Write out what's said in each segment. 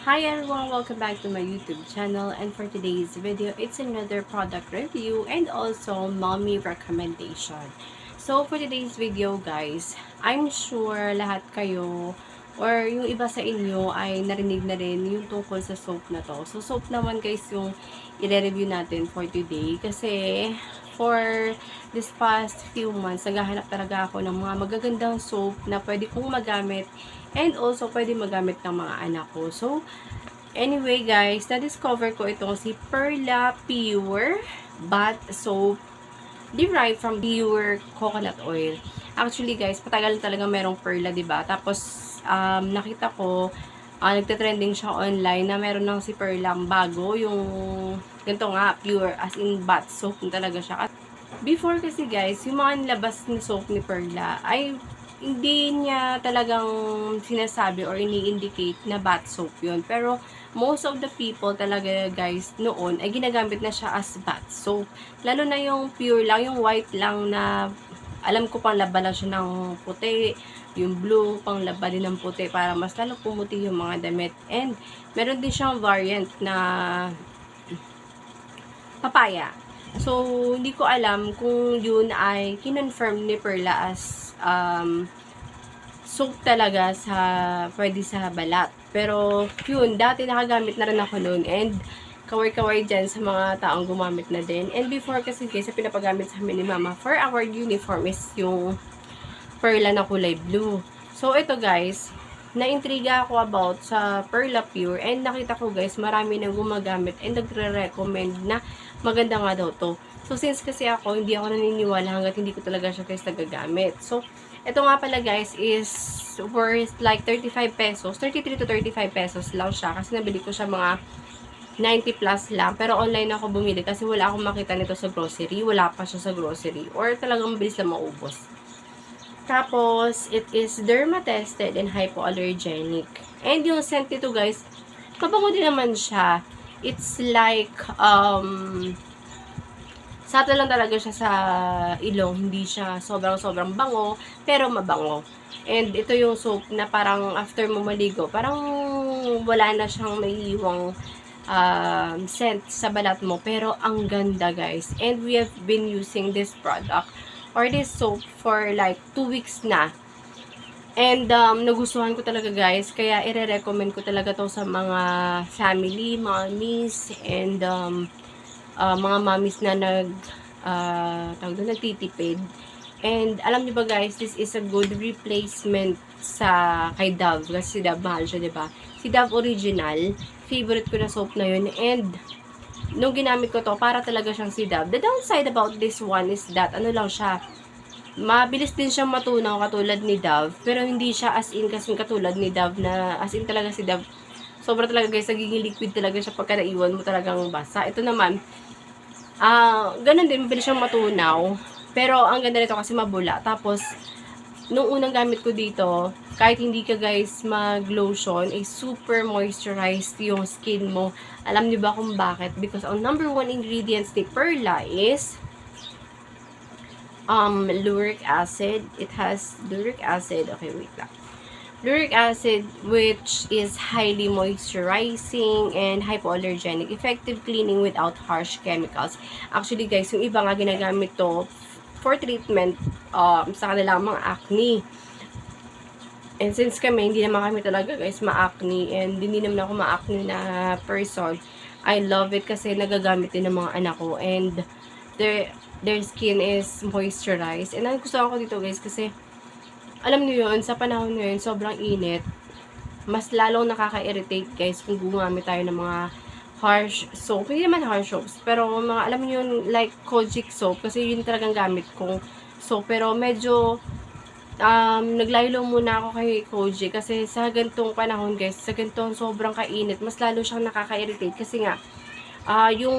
Hi everyone, welcome back to my YouTube channel, and for today's video, it's another product review and also mommy recommendation. So for today's video guys, I'm sure lahat kayo or yung iba sa inyo ay narinig na rin yung tungkol sa soap na to. So soap naman guys yung i-review natin for today kasi for this past few months, naghahanap talaga ako ng mga magagandang soap na pwede kong magamit and also pwede magamit ng mga anak ko. So, anyway guys, na-discover ko itong si Perla Pure Bath Soap derived from pure coconut oil. Actually guys, patagal talaga merong Perla, 'di ba? Tapos nakita ko nagte-trending siya online na meron ng si Perlang bago, yung ganito nga, pure as in bath soap talaga siya. Before kasi guys, yung mga nilabas na soap ni Perla ay hindi niya talagang sinasabi or ini-indicate na bath soap yun. Pero most of the people talaga guys noon ay ginagamit na siya as bath soap. Lalo na yung pure lang, yung white lang na alam ko pang laba lang siya ng puti. Yung blue pang laba din ng puti para mas lalo pumuti yung mga damit. And meron din siyang variant na papaya. So, hindi ko alam kung yun ay kinonfirm ni Perla as soap talaga sa pwede sa balat. Pero, yun, dati nakagamit na rin ako noon and kaway-kaway dyan sa mga taong gumamit na din. And before kasi guys, sa pinapagamit sa amin ni Mama for our uniform is yung Perla na kulay blue. So, ito guys, na-intriga ako about sa Perla Pure and nakita ko guys, marami na gumagamit and nagre-recommend na maganda nga daw to. So, since kasi hindi ako naniniwala hanggat hindi ko talaga siya guys nagagamit. So, ito nga pala guys is worth like 35 pesos, 33 to 35 pesos lang siya kasi nabili ko siya mga 90 plus lang. Pero online ako bumili kasi wala akong makita nito sa grocery. Wala pa siya sa grocery or talagang mabilis lang maubos. Tapos, it is derma-tested and hypoallergenic. And yung scent nito guys, mabango din naman siya. It's like, subtle lang talaga siya sa ilong. Hindi siya sobrang bango, pero mabango. And ito yung soap na parang after mo maligo, parang wala na siyang maiiwang scent sa balat mo. Pero ang ganda guys. And we have been using this product or this soap for like 2 weeks na. And nagustuhan ko talaga guys, kaya ire-recommend ko talaga to sa mga family, mga niece, and mga mommies na nagtitipid. And alam niyo ba guys, this is a good replacement sa kay Dove. Kasi si Dove mahal siya, 'di ba? Si Dove original, favorite ko na soap na yun. And nung ginamit ko to, para talaga siyang si Dove. The downside about this one is that, ano lang siya, mabilis din siyang matunaw katulad ni Dove. Pero hindi siya as in kasing katulad ni Dove na as in talaga si Dove. Sobra talaga guys, nagiging liquid talaga siya pagka naiwan mo talagang basa. Ito naman, ganun din, mabilis siyang matunaw. Pero ang ganda nito kasi mabula. Tapos, nung unang gamit ko dito, kahit hindi ka guys mag-lotion, super moisturized yung skin mo. Alam niyo ba kung bakit? Because ang number one ingredients ni Perla is lauric acid. It has lauric acid. Okay, wait lang. Lauric acid, which is highly moisturizing and hypoallergenic. Effective cleaning without harsh chemicals. Actually guys, yung iba nga ginagamit to for treatment sa kanilang mga acne. And since kami, hindi naman kami talaga guys ma-acne and hindi naman ako ma-acne na person, I love it kasi nagagamit din ng mga anak ko and their skin is moisturized. And ang gusto ko dito guys kasi alam niyo yun, sa panahon ngayon, sobrang init. Mas lalong nakaka-irritate guys kung gumamit tayo ng mga harsh soap. Hindi naman harsh soaps, pero mga, alam niyo yun, like Kojic soap. Kasi yun talagang gamit kong soap. Pero medyo, naglaylo muna ako kay Kojic. Kasi sa gantong panahon guys, sa gantong sobrang kainit, mas lalo siyang nakaka-irritate. Kasi nga, yung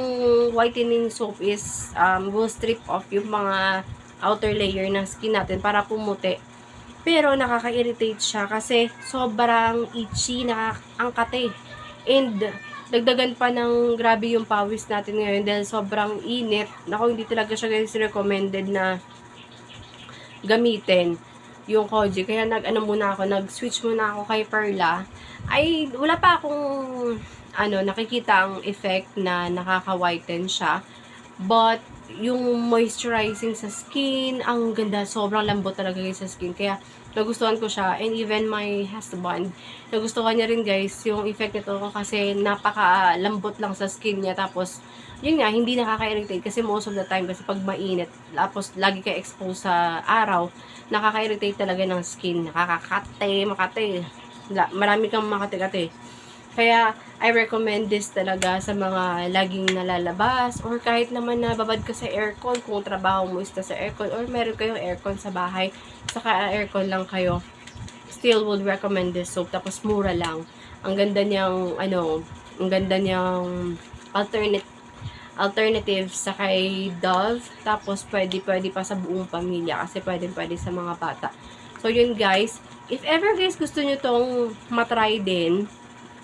whitening soap is, will strip off yung mga outer layer ng skin natin para pumuti. Pero nakaka-irritate siya kasi sobrang itchy, nakakaangkate. And dagdagan pa ng grabe yung pawis natin ngayon dahil sobrang init. Naku, hindi talaga siya guys recommended na gamitin yung Koji. Kaya nag-switch muna ako kay Perla. ay wala pa akong nakikita ang effect na nakaka-whiten siya. But, yung moisturizing sa skin, ang ganda. Sobrang lambot talaga guys sa skin. Kaya, nagustuhan ko siya. And even my husband, nagustuhan niya rin guys yung effect nito kasi napaka-lambot lang sa skin niya. Tapos, yun nga, hindi nakaka-irritate kasi most of the time kasi pag mainit, tapos lagi kayo exposed sa araw, nakaka-irritate talaga ng skin. Nakakakate, makate. Marami kang makate-kate. Kaya, I recommend this talaga sa mga laging nalalabas or kahit naman na babad ka sa aircon kung trabaho mo is sa aircon or meron kayong aircon sa bahay, saka aircon lang kayo. Still would recommend this soap. Tapos mura lang. Ang ganda niyang, ang ganda niyang alternative sa kay Dove. Tapos pwede pa sa buong pamilya kasi pwede sa mga bata. So yun guys, if ever guys gusto nyo tong matry din,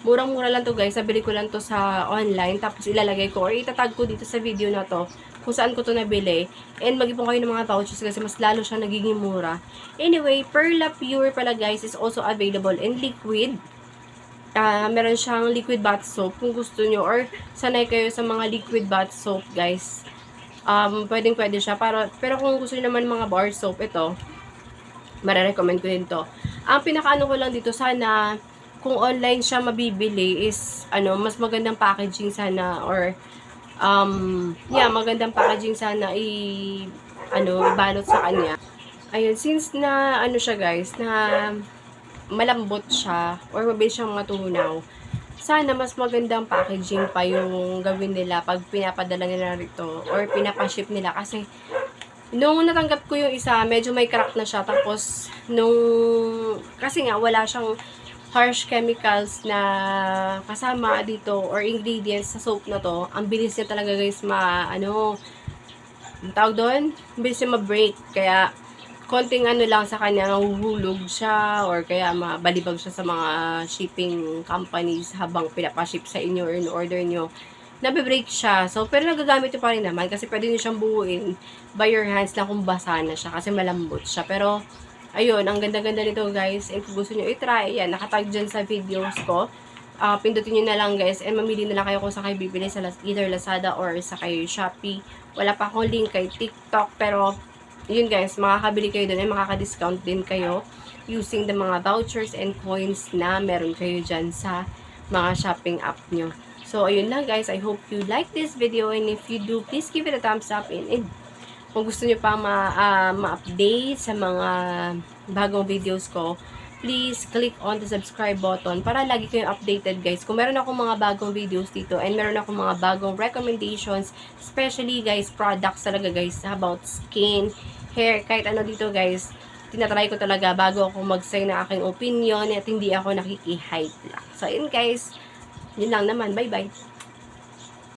murang-mura lang to guys. Nabili ko lang to sa online. Tapos ilalagay ko or itatag ko dito sa video na to kung saan ko to nabili. And mag-ipon kayo ng mga vouchers kasi mas lalo siya nagiging mura. Anyway, Perla Pure pala guys is also available in liquid. Meron siyang liquid bath soap kung gusto nyo. Or sanay kayo sa mga liquid bath soap guys. Pwede siya. Pero kung gusto nyo naman mga bar soap, ito, marirecommend ko din to. Ang pinakaano ko lang dito, sana kung online siya mabibili is mas magandang packaging sana or magandang packaging sana ibalot sa kanya. Ayun, since na siya guys, na malambot siya or mabilis siyang matunaw, sana mas magandang packaging pa yung gawin nila pag pinapadala nila rito or pinapaship nila kasi nung natanggap ko yung isa, medyo may crack na siya. Tapos, kasi nga, wala siyang harsh chemicals na kasama dito or ingredients sa soap na to. Ang bilis niya talaga guys tawag doon? Ang bilis niya ma-break. Kaya, konting lang sa kanya, nahuhulog siya or kaya mabalibag siya sa mga shipping companies habang pinapaship sa inyo or in-order nyo. Nabe-break siya. So, pero nagagamit nyo pa rin naman kasi pwede nyo siyang buuin by your hands lang kung basa na siya kasi malambot siya. Pero, ayun, ang ganda-ganda nito guys. And kung gusto nyo i-try, yan, nakatag dyan sa videos ko. Pindutin nyo na lang guys and mamili na lang kayo kung sa kayo bibili sa either Lazada or sa kayo Shopee. Wala pa akong link kay TikTok pero yun guys, makakabili kayo doon and makaka-discount din kayo using the mga vouchers and coins na meron kayo dyan sa mga shopping app nyo. So, ayun lang guys. I hope you like this video and if you do, please give it a thumbs up and kung gusto nyo pa ma-update sa mga bagong videos ko, please click on the subscribe button para lagi kayong updated guys. Kung meron akong mga bagong videos dito and meron akong mga bagong recommendations, especially guys, products talaga guys about skin, hair, kahit ano dito guys, tinatry ko talaga bago ako mag-say na aking opinion at hindi ako nakiki-hype lang. So, yun guys, yun lang naman. Bye-bye!